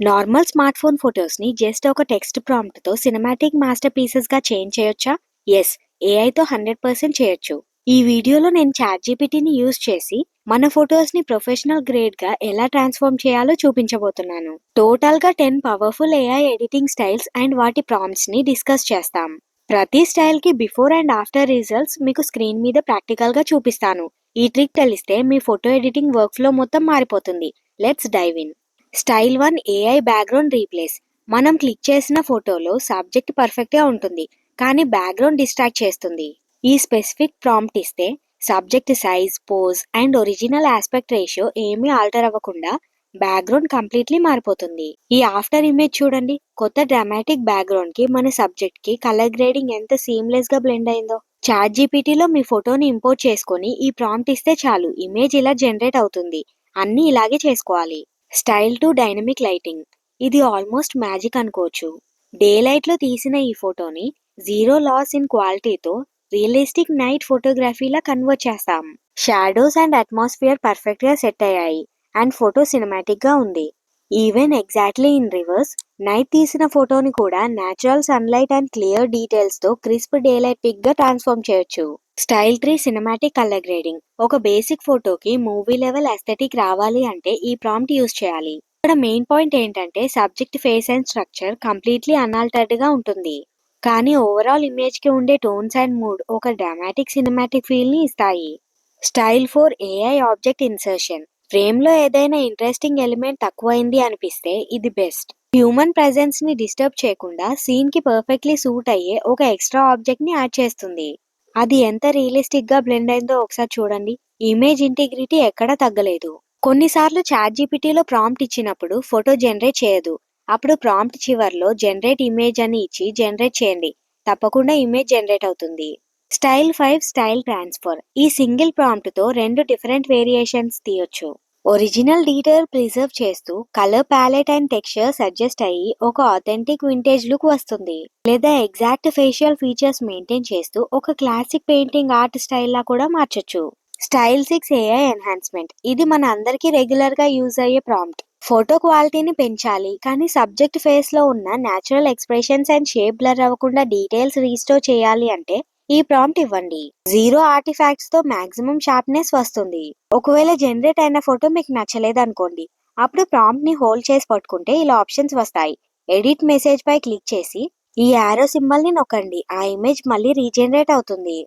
Normal smart phone ఫొటోస్ని just ఒక text ప్రాంప్ట్తో cinematic master పీసెస్గా చేంజ్ చేయొచ్చా? ఎస్, ఏఐతో 100% చేయొచ్చు. ఈ వీడియోలో నేను చాట్‌జీపీటీని యూజ్ చేసి మన ఫొటోస్ని ప్రొఫెషనల్ గ్రేడ్గా ఎలా ట్రాన్స్ఫార్మ్ చేయాలో చూపించబోతున్నాను. టోటల్గా 10 powerful AI editing styles and వాటి ప్రాంప్ట్స్ని డిస్కస్ చేస్తాం. ప్రతి స్టైల్కి బిఫోర్ అండ్ ఆఫ్టర్ రిజల్ట్స్ మీకు స్క్రీన్ మీద ప్రాక్టికల్గా చూపిస్తాను. ఈ ట్రిక్ తెలిస్తే మీ ఫోటో ఎడిటింగ్ వర్క్ ఫ్లో మొత్తం మారిపోతుంది. Let's dive in. Style 1 AI background replace. మనం క్లిక్ చేసిన ఫోటోలో సబ్జెక్ట్ పర్ఫెక్ట్గా ఉంటుంది, కానీ బ్యాక్గ్రౌండ్ డిస్ట్రాక్ట్ చేస్తుంది. ఈ స్పెసిఫిక్ ప్రాంప్ట్ ఇస్తే subject size, pose and original aspect ratio ఏమీ ఆల్టర్ అవ్వకుండా బ్యాక్గ్రౌండ్ కంప్లీట్లీ మారిపోతుంది. ఈ ఆఫ్టర్ ఇమేజ్ చూడండి, కొత్త డ్రామాటిక్ బ్యాక్గ్రౌండ్ కి మన సబ్జెక్ట్ కి కలర్ గ్రేడింగ్ ఎంత సీమ్లెస్ గా బ్లెండ్ అయిందో. చాట్ జీపీటీలో మీ ఫోటోని ఇంపోర్ట్ చేసుకొని ఈ ప్రాంప్ట్ ఇస్తే చాలు, ఇమేజ్ ఇలా జనరేట్ అవుతుంది. అన్నీ ఇలాగే చేసుకోవాలి. Style 2 dynamic lighting. ఇది ఆల్మోస్ట్ మ్యాజిక్ అనుకోవచ్చు. డే లైట్లో తీసిన ఈ ఫోటోని జీరో లాస్ ఇన్ క్వాలిటీతో రియలిస్టిక్ నైట్ ఫోటోగ్రఫీలా కన్వర్ట్ చేస్తాం. షాడోస్ అండ్ అట్మాస్ఫియర్ పర్ఫెక్ట్గా సెట్ అయ్యాయి అండ్ ఫోటో సినిమాటిక్గా ఉంది. Even exactly in reverse, night తీసిన ఫోటోని కూడా న్యాచురల్ సన్లైట్ అండ్ క్లియర్ డీటెయిల్స్తో క్రిస్ప్ డే లైట్ పిక్గా ట్రాన్స్ఫార్మ్ చేయొచ్చు. Style 3 cinematic colour grading. ఒక బేసిక్ ఫోటోకి మూవీ లెవెల్ ఎస్థెటిక్ రావాలి అంటే ఈ ప్రాంప్ట్ యూజ్ చేయాలి. ఇక్కడ మెయిన్ పాయింట్ ఏంటంటే subject face and structure completely అన్ఆల్టర్డ్గా ఉంటుంది, కానీ ఓవరాల్ ఇమేజ్కి ఉండే టోన్స్ అండ్ మూడ్ ఒక డ్రామాటిక్ సినిమాటిక్ ఫీల్ని ఇస్తాయి. Style 4 AI object insertion. ఫ్రేమ్లో ఏదైనా ఇంట్రెస్టింగ్ ఎలిమెంట్ తక్కువైంది అనిపిస్తే ఇది బెస్ట్. హ్యూమన్ ప్రెజెన్స్ని డిస్టర్బ్ చేయకుండా సీన్కి పర్ఫెక్ట్లీ సూట్ అయ్యే ఒక ఎక్స్ట్రా ఆబ్జెక్ట్ని యాడ్ చేస్తుంది. అది ఎంత రియలిస్టిక్గా బ్లెండ్ అయిందో ఒకసారి చూడండి. ఇమేజ్ ఇంటిగ్రిటీ ఎక్కడా తగ్గలేదు. కొన్నిసార్లు చాట్ జీపీటీలో ప్రాంప్ట్ ఇచ్చినప్పుడు ఫోటో జనరేట్ చేయదు. అప్పుడు ప్రాంప్ట్ చివర్లో జనరేట్ ఇమేజ్ అని ఇచ్చి జనరేట్ చేయండి, తప్పకుండా ఇమేజ్ జనరేట్ అవుతుంది. Style 5 style transfer. ఈ సింగిల్ ప్రాంప్ట్తో 2 డిఫరెంట్ వేరియేషన్స్ తీయొచ్చు. ఒరిజినల్ డీటెయిల్ ప్రిజర్వ్ చేస్తూ colour palette and texture adjust అయ్యి ఒక ఆథెంటిక్ వింటేజ్ లుక్ వస్తుంది. లేదా ఎగ్జాక్ట్ ఫేషియల్ ఫీచర్స్ మెయింటైన్ చేస్తూ ఒక క్లాసిక్ పెయింటింగ్ ఆర్ట్ స్టైల్లా కూడా మార్చొచ్చు. Style 6 AI enhancement. ఇది మన అందరికీ రెగ్యులర్గా యూజ్ అయ్యే ప్రాంప్ట్. ఫోటో క్వాలిటీని పెంచాలి, కానీ సబ్జెక్ట్ ఫేస్లో ఉన్న natural expressions and shape blur అవ్వకుండా డీటెయిల్స్ రీస్టోర్ చేయాలి అంటే ఈ ప్రాంప్ట్ ఇవ్వండి. జీరో ఆర్టిఫాక్ట్స్ తో మాక్సిమం షార్ప్నెస్ వస్తుంది. ఒకవేళ జనరేట్ అయిన ఫోటో మీకు నచ్చలేదు అనుకోండి, అప్పుడు ప్రాంప్ట్ ని హోల్డ్ చేసి పట్టుకుంటే ఇలా ఆప్షన్స్ వస్తాయి. ఎడిట్ మెసేజ్ పై క్లిక్ చేసి ఈ యారో సింబల్ ని నొక్కండి, ఆ ఇమేజ్ మళ్ళీ రీజనరేట్ అవుతుంది.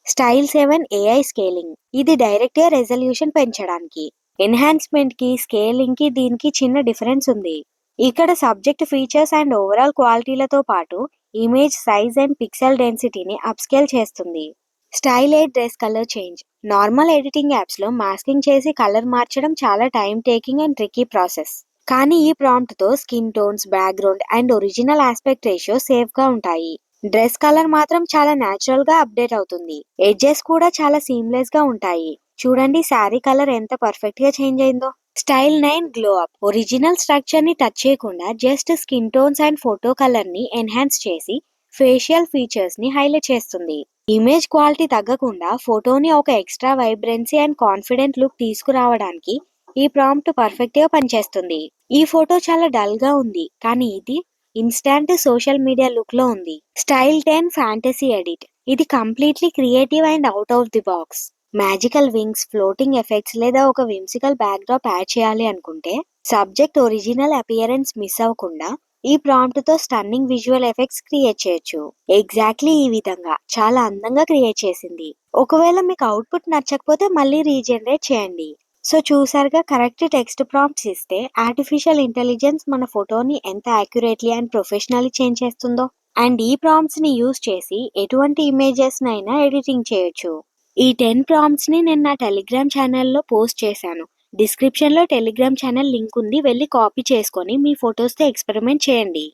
Style 7 AI scaling. ఇది డైరెక్ట్ గా రెజల్యూషన్ పెంచడానికి. ఎన్హాన్స్మెంట్ కి స్కేలింగ్ కి దీనికి చిన్న డిఫరెన్స్ ఉంది. ఇక్కడ సబ్జెక్ట్ ఫీచర్స్ అండ్ ఓవరాల్ క్వాలిటీలతో పాటు ఇమేజ్ సైజ్ అండ్ పిక్సెల్ డెన్సిటీని అప్స్కేల్ చేస్తుంది. Style 8 dress colour change. Normal editing యాప్స్లో మాస్కింగ్ చేసి కలర్ మార్చడం చాలా time taking and tricky process. కానీ ఈ ప్రాంప్ట్తో skin tones, background and original aspect ratio సేఫ్గా ఉంటాయి. డ్రెస్ కలర్ మాత్రం చాలా న్యాచురల్గా అప్డేట్ అవుతుంది. ఎడ్జెస్ కూడా చాలా సీమ్లెస్గా ఉంటాయి. చూడండి శారీ కలర్ ఎంత పర్ఫెక్ట్గా చేంజ్ అయిందో. Style 9 glow up. Original structure ని టచ్ చేయకుండా just skin tones and photo colour ని ఎన్హాన్స్ చేసి ఫేషియల్ ఫీచర్స్ ని హైలైట్ చేస్తుంది. ఇమేజ్ క్వాలిటీ తగ్గకుండా ఫోటోని ఒక extra vibrancy and confident look తీసుకురావడానికి ఈ ప్రాంప్ట్ పర్ఫెక్ట్ గా పనిచేస్తుంది. ఈ ఫోటో చాలా డల్ గా ఉంది, కానీ ఇది ఇన్స్టాంట్ సోషల్ మీడియా లుక్ లో ఉంది. Style 10 fantasy edit. ఇది completely creative and out of the box. Magical wings, floating effects లేదా ఒక విమ్సికల్ బ్యాక్డ్రాప్ యాడ్ చేయాలి అనుకుంటే సబ్జెక్ట్ ఒరిజినల్ అపియరెన్స్ మిస్ అవ్వకుండా ఈ ప్రాంప్ట్ తో స్టన్నింగ్ విజువల్ ఎఫెక్ట్స్ క్రియేట్ చేయొచ్చు. ఎగ్జాక్ట్లీ ఈ విధంగా చాలా అందంగా క్రియేట్ చేసింది. ఒకవేళ మీకు అవుట్పుట్ నచ్చకపోతే మళ్ళీ రీజనరేట్ చేయండి. సో చూసారుగా, కరెక్ట్ టెక్స్ట్ ప్రాంప్ట్స్ ఇస్తే ఆర్టిఫిషియల్ ఇంటెలిజెన్స్ మన ఫోటోని ఎంత యాక్యురేట్లీ అండ్ ప్రొఫెషనల్లీ చేంజ్ చేస్తుందో. అండ్ ఈ ప్రాంప్ట్స్ ని యూజ్ చేసి ఎటువంటి ఇమేజెస్ నైనా ఎడిటింగ్ చేయొచ్చు. ఈ 10 ప్రాంప్ట్స్ ని నేను నా టెలిగ్రామ్ ఛానల్లో పోస్ట్ చేశాను. డిస్క్రిప్షన్లో టెలిగ్రామ్ ఛానల్ లింక్ ఉంది, వెళ్ళి కాపీ చేసుకొని మీ ఫొటోస్తో ఎక్స్పెరిమెంట్ చేయండి.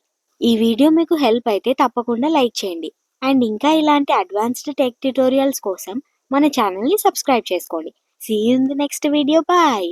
ఈ వీడియో మీకు హెల్ప్ అయితే తప్పకుండా లైక్ చేయండి. అండ్ ఇంకా ఇలాంటి అడ్వాన్స్డ్ టెక్ ట్యుటోరియల్స్ కోసం మన ఛానల్ని సబ్స్క్రైబ్ చేసుకోండి. See you in the next video. Bye.